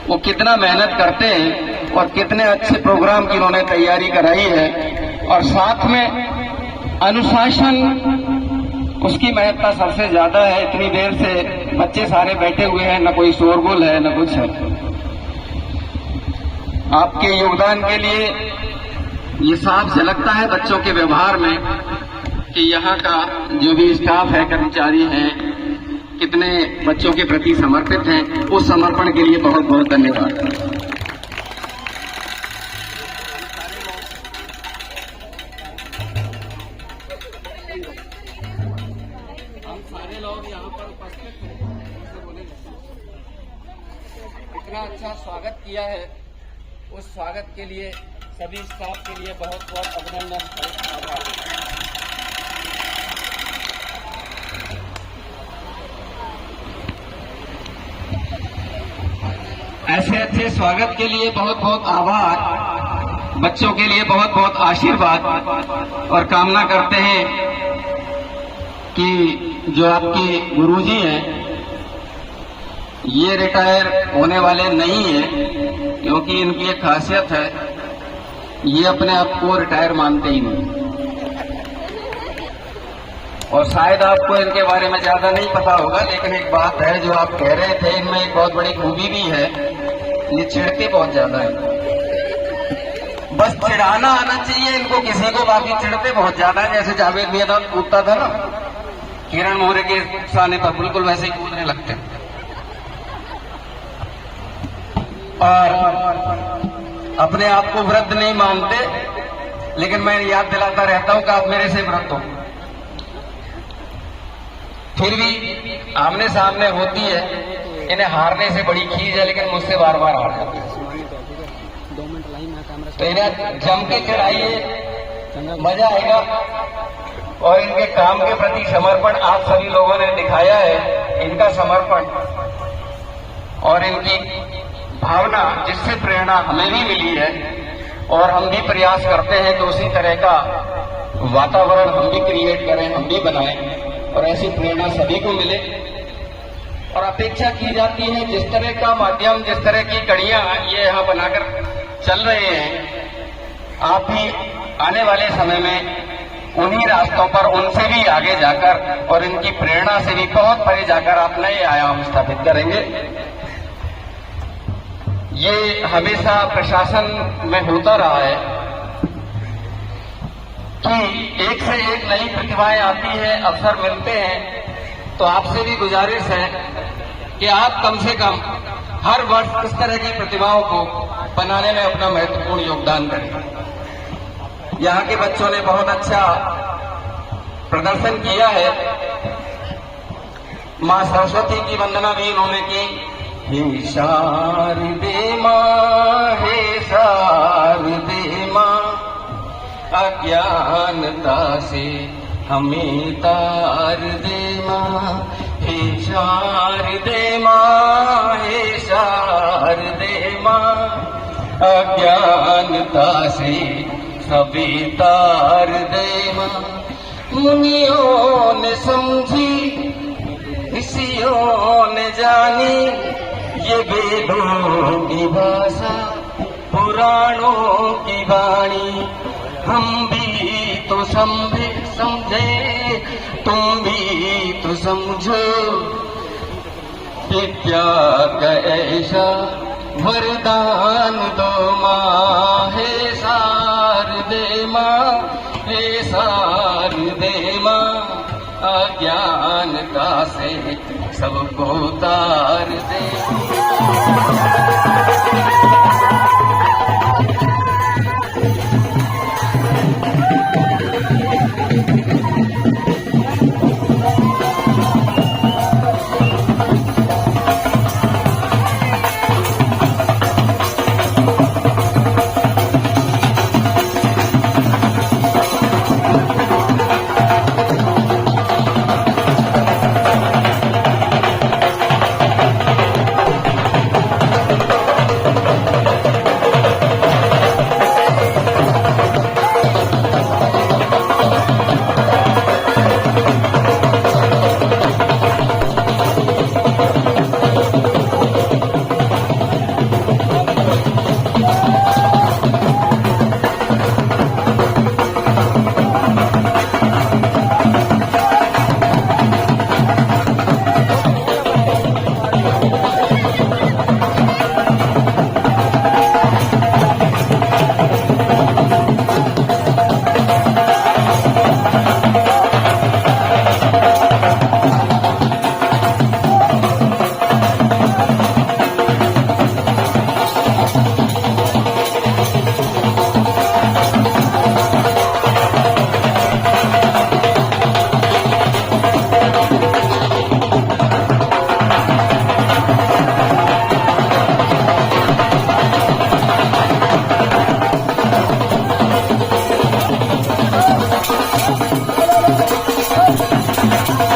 वो कितना मेहनत करते हैं और कितने अच्छे प्रोग्राम की उन्होंने तैयारी कराई है। और साथ में अनुशासन, उसकी महत्ता सबसे ज्यादा है। इतनी देर से बच्चे सारे बैठे हुए हैं, न कोई शोरगुल है न कुछ है। आपके योगदान के लिए ये साफ झलकता है बच्चों के व्यवहार में कि यहाँ का जो भी स्टाफ है, कर्मचारी हैं, कितने बच्चों के प्रति समर्पित हैं। उस समर्पण के लिए बहुत बहुत धन्यवाद। हम सारे लोग यहाँ पर उपस्थित हैं, इतना अच्छा स्वागत किया है। उस स्वागत के लिए सभी स्टाफ के लिए बहुत बहुत अभिनंदन, आभार। ऐसे अच्छे स्वागत के लिए बहुत बहुत आभार। बच्चों के लिए बहुत बहुत आशीर्वाद और कामना करते हैं कि जो आपके गुरुजी हैं ये रिटायर होने वाले नहीं हैं, क्योंकि इनकी एक खासियत है, ये अपने आप को रिटायर मानते ही नहीं। और शायद आपको इनके बारे में ज्यादा नहीं पता होगा, लेकिन एक बात है जो आप कह रहे थे, इनमें एक बहुत बड़ी खूबी भी है, ये चिढ़ते बहुत ज्यादा है। बस चिढ़ाना आना चाहिए इनको किसी को, बाकी चिढ़ते बहुत ज्यादा है। जैसे जावेद मियां कूदता था ना किरण मोरे के सामने पर, बिल्कुल वैसे ही कूदने लगते हैं। और अपने आप को वृद्ध नहीं मानते, लेकिन मैं याद दिलाता रहता हूं कि आप मेरे से वृद्ध हो। फिर भी आमने सामने होती है, इन्हें हारने से बड़ी खीज है, लेकिन मुझसे बार बार हार जाते हैं। तो इन्हें जम के चढ़ाइए, मजा आएगा। और इनके काम के प्रति समर्पण आप सभी लोगों ने दिखाया है, इनका समर्पण और इनकी भावना, जिससे प्रेरणा हमें भी मिली है। और हम भी प्रयास करते हैं कि उसी तरह का वातावरण हम भी क्रिएट करें, हम भी बनाएं और ऐसी प्रेरणा सभी को मिले। और अपेक्षा की जाती है जिस तरह का माध्यम, जिस तरह की कड़ियां ये यहाँ बनाकर चल रहे हैं, आप भी आने वाले समय में उन्हीं रास्तों पर उनसे भी आगे जाकर और इनकी प्रेरणा से भी बहुत परे जाकर आप नए आयाम स्थापित करेंगे। ये हमेशा प्रशासन में होता रहा है कि एक से एक नई प्रतिभाएं आती हैं, अवसर मिलते हैं। तो आपसे भी गुजारिश है कि आप कम से कम हर वर्ष इस तरह की प्रतिभाओं को बनाने में अपना महत्वपूर्ण योगदान करें। यहाँ के बच्चों ने बहुत अच्छा प्रदर्शन किया है। मां सरस्वती की वंदना भी इन्होंने की। हे शारदे मां, हे शारदे मां, अज्ञानता से हमें तार दे मां। हे शारदे मां, हे शारदे मां, अज्ञानता से सभी तार दे मां। मुनियों ने समझी, ऋषियों ने जानी, ये वेदों की भाषा, पुराणों की वाणी। हम भी तो समझे, तुम भी तो समझो, विद्या का ऐसा वरदान दो माँ। हे शारदे माँ, हे शारदे माँ, अज्ञानता से सबको तार दे। है